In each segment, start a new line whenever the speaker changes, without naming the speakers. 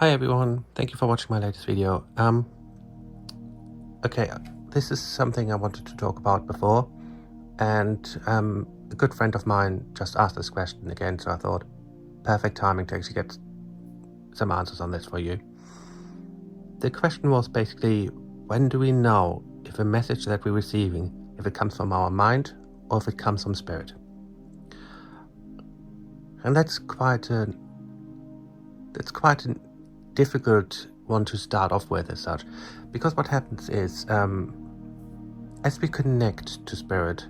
Hi everyone, thank you for watching my latest video. Okay, this is something I wanted to talk about before, and a good friend of mine just asked this question again, so I thought, perfect timing to actually get some answers on this for you. The question was basically, when do we know if a message that we're receiving, if it comes from our mind or if it comes from spirit? And that's quite a difficult one to start off with as such, because what happens is, as we connect to spirit,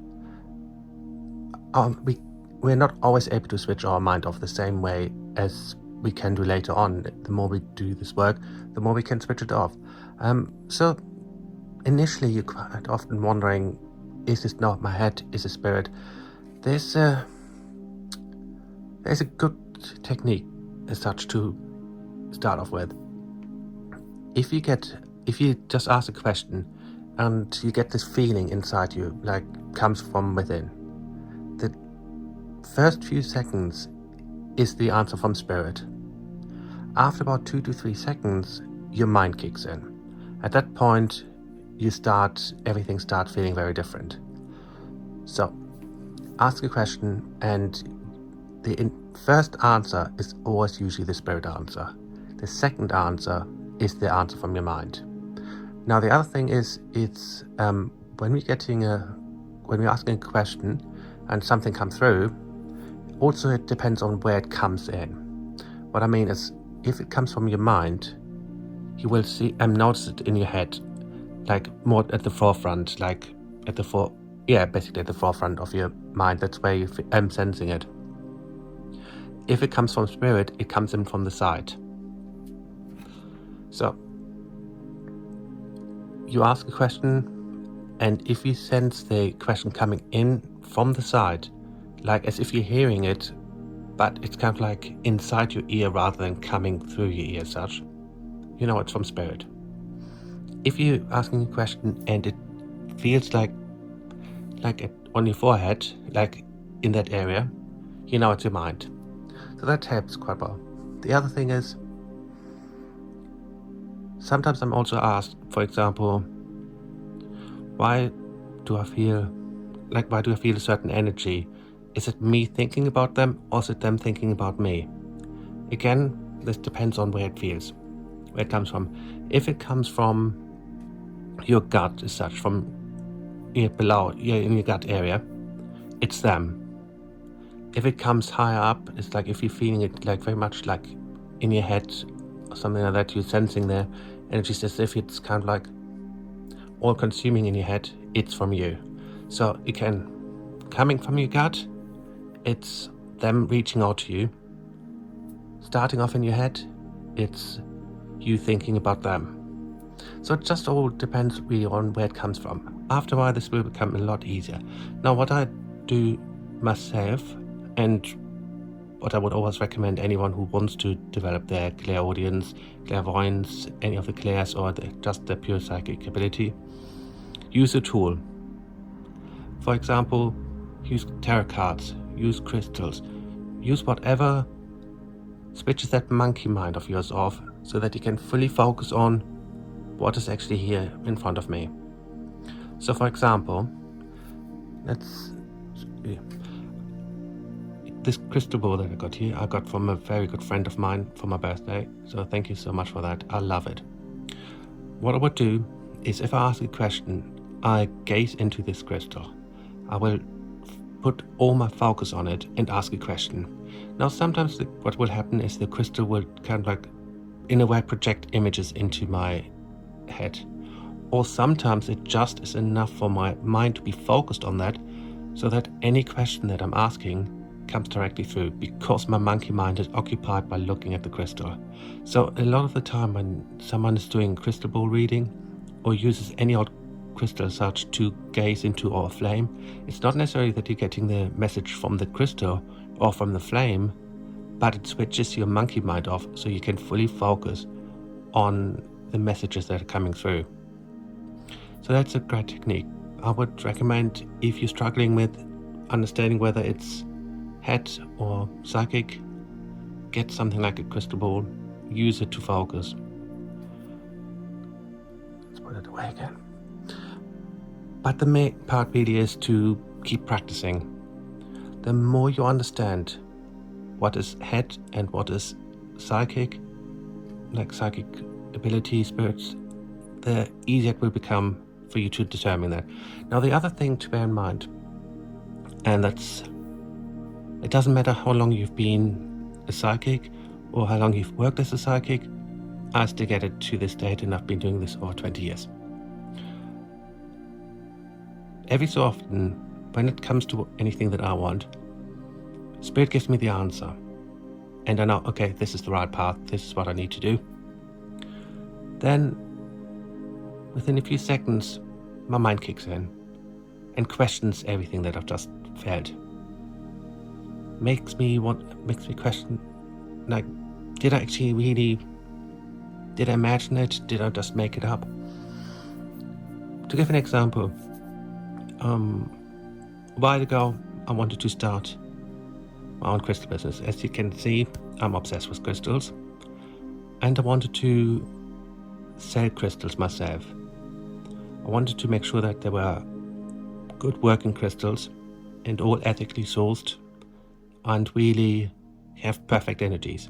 we're not always able to switch our mind off the same way as we can do later on. The more we do this work, the more we can switch it off. So initially you're quite often wondering, is this not my head, is it spirit? There's a good technique as such to start off with. If you just ask a question and you get this feeling inside you, like comes from within, the first few seconds is the answer from spirit. After about 2 to 3 seconds, your mind kicks in. At that point, everything starts feeling very different. So, ask a question, and the first answer is always usually the spirit answer. The second answer is the answer from your mind. Now the other thing is, it's when we're asking a question and something comes through, also it depends on where it comes in. What I mean is, if it comes from your mind, you will notice it in your head, like more at the forefront, basically at the forefront of your mind. That's where I'm sensing it. If it comes from spirit, it comes in from the side. So you ask a question, and if you sense the question coming in from the side, like as if you're hearing it, but it's kind of like inside your ear rather than coming through your ear as such, you know it's from spirit. If you're asking a question and it feels like on your forehead, like in that area, you know it's your mind. So that helps quite well. The other thing is, sometimes I'm also asked, for example, why do I feel a certain energy? Is it me thinking about them, or is it them thinking about me? Again, this depends on where it comes from. If it comes from your gut as such, from in your gut area, it's them. If it comes higher up, it's like if you're feeling it like very much like in your head or something like that, you're sensing their energies as if it's kind of like all consuming in your head, it's from you. So again, coming from your gut, it's them reaching out to you. Starting off in your head, it's you thinking about them. So it just all depends really on where it comes from. After a while, this will become a lot easier. Now, what I do myself, and what I would always recommend anyone who wants to develop their clairaudience, clairvoyance, any of the clairs, or just their pure psychic ability, use a tool. For example, use tarot cards, use crystals, use whatever switches that monkey mind of yours off so that you can fully focus on what is actually here in front of me. So for example, this crystal ball that I got here, I got from a very good friend of mine for my birthday. So thank you so much for that. I love it. What I would do is, if I ask a question, I gaze into this crystal. I will put all my focus on it and ask a question. Now sometimes what will happen is the crystal will kind of like, in a way, project images into my head. Or sometimes it just is enough for my mind to be focused on that, so that any question that I'm asking comes directly through, because my monkey mind is occupied by looking at the crystal. So a lot of the time when someone is doing crystal ball reading or uses any old crystal such to gaze into or a flame, it's not necessarily that you're getting the message from the crystal or from the flame, but it switches your monkey mind off so you can fully focus on the messages that are coming through. So that's a great technique. I would recommend, if you're struggling with understanding whether it's head or psychic, get something like a crystal ball, use it to focus. Let's put it away again. But the main part really is to keep practicing. The more you understand what is head and what is psychic, like psychic ability, spirits, the easier it will become for you to determine that. Now, the other thing to bear in mind, and it doesn't matter how long you've been a psychic or how long you've worked as a psychic, I still get it to this date, and I've been doing this over 20 years. Every so often, when it comes to anything that I want, Spirit gives me the answer. And I know, okay, this is the right path, this is what I need to do. Then, within a few seconds, my mind kicks in and questions everything that I've just felt. Makes me question, like, did I imagine it? Did I just make it up? To give an example, a while ago, I wanted to start my own crystal business. As you can see, I'm obsessed with crystals, and I wanted to sell crystals myself. I wanted to make sure that there were good working crystals and all ethically sourced and really have perfect energies.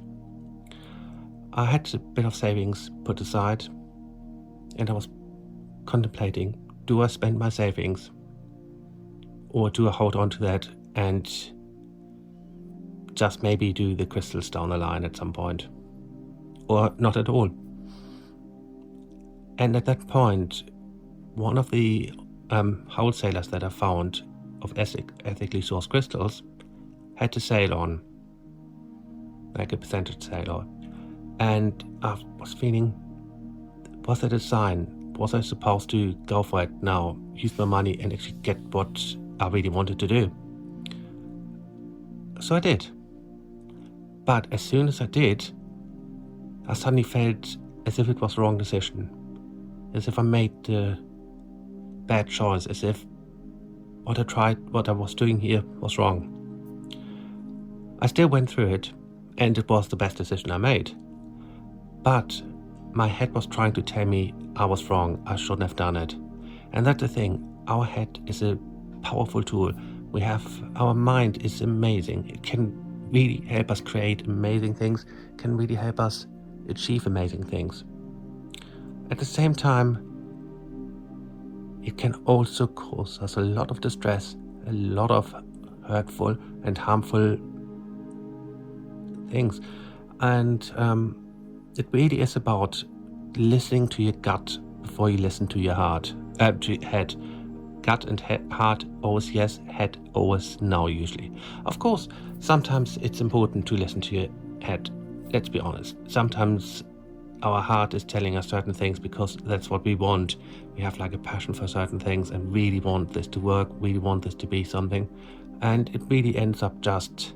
I had a bit of savings put aside, and I was contemplating, do I spend my savings or do I hold on to that and just maybe do the crystals down the line at some point, or not at all? And at that point, one of the wholesalers that I found of ethically sourced crystals had a sale on, like a percentage sale on. And I was feeling, was it a sign? Was I supposed to go for it now, use my money and actually get what I really wanted to do? So I did. But as soon as I did, I suddenly felt as if it was the wrong decision. As if I made the bad choice, as if what I was doing here was wrong. I still went through it, and it was the best decision I made. But my head was trying to tell me I was wrong, I shouldn't have done it. And that's the thing, our head is a powerful tool. Our mind is amazing. It can really help us create amazing things, can really help us achieve amazing things. At the same time, it can also cause us a lot of distress, a lot of hurtful and harmful things. And it really is about listening to your gut before you listen to your heart, to your head. Gut and heart always yes, head always no usually. Of course, sometimes it's important to listen to your head. Let's be honest. Sometimes our heart is telling us certain things because that's what we want. We have like a passion for certain things and really want this to work, really want this to be something. And it really ends up just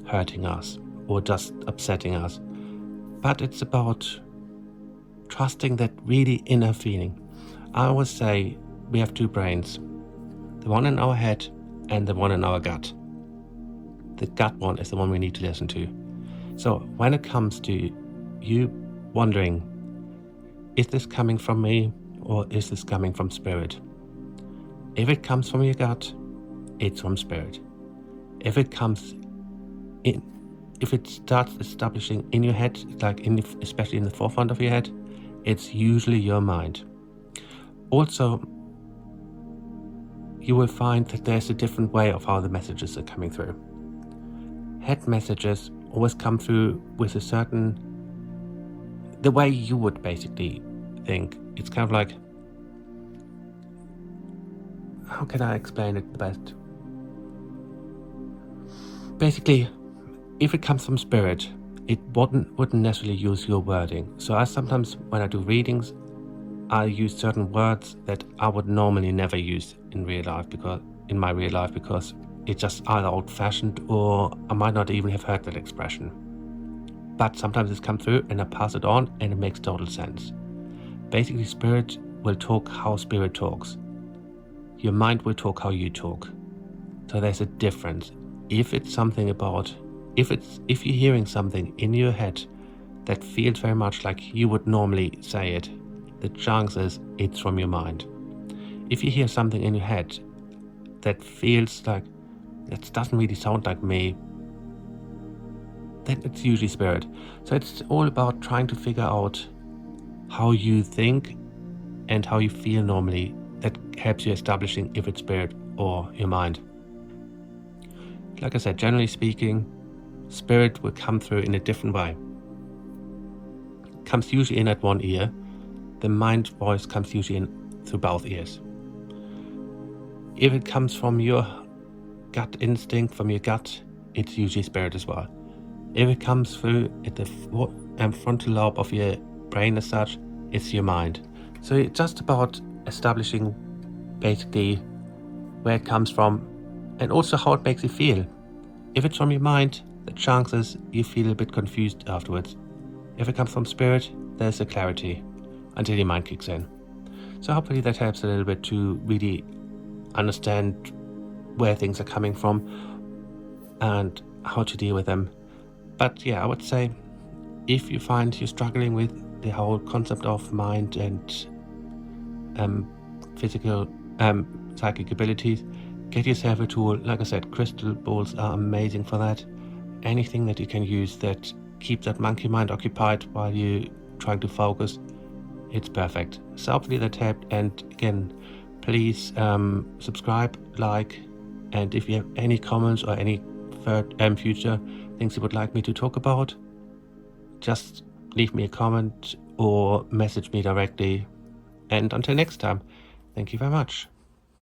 hurting us or just upsetting us. But it's about trusting that really inner feeling. I always say we have two brains, the one in our head and the one in our gut. The gut one is the one we need to listen to. So when it comes to you wondering, is this coming from me or is this coming from spirit? If it comes from your gut, it's from spirit. If it starts establishing in your head, especially in the forefront of your head, it's usually your mind. Also, you will find that there's a different way of how the messages are coming through. Head messages always come through with the way you would basically think. It's kind of like, how can I explain it the best? Basically, if it comes from spirit, it wouldn't necessarily use your wording. So I sometimes, when I do readings, I use certain words that I would normally never use in my real life because it's just either old-fashioned or I might not even have heard that expression. But sometimes it's come through and I pass it on and it makes total sense. Basically, spirit will talk how spirit talks. Your mind will talk how you talk. So there's a difference. If you're hearing something in your head that feels very much like you would normally say it, the chance is it's from your mind. If you hear something in your head that feels like that doesn't really sound like me, then it's usually spirit. So it's all about trying to figure out how you think and how you feel normally. That helps you establishing if it's spirit or your mind. Like I said, generally speaking, spirit will come through in a different way. It comes usually in at one ear. The mind voice comes usually in through both ears. If it comes from your gut instinct, from your gut, it's usually spirit as well. If it comes through at the frontal lobe of your brain as such, it's your mind. So it's just about establishing basically where it comes from and also how it makes you feel. If it's from your mind, the chances you feel a bit confused afterwards. If it comes from spirit, there's a clarity until your mind kicks in. So hopefully that helps a little bit to really understand where things are coming from and how to deal with them. But yeah, I would say if you find you're struggling with the whole concept of mind and physical psychic abilities, get yourself a tool. Like I said, crystal balls are amazing for that. Anything that you can use that keeps that monkey mind occupied while you're trying to focus, it's perfect. So hopefully that helped. And again, please subscribe, like, and if you have any comments or any future things you would like me to talk about, just leave me a comment or message me directly. And until next time, thank you very much.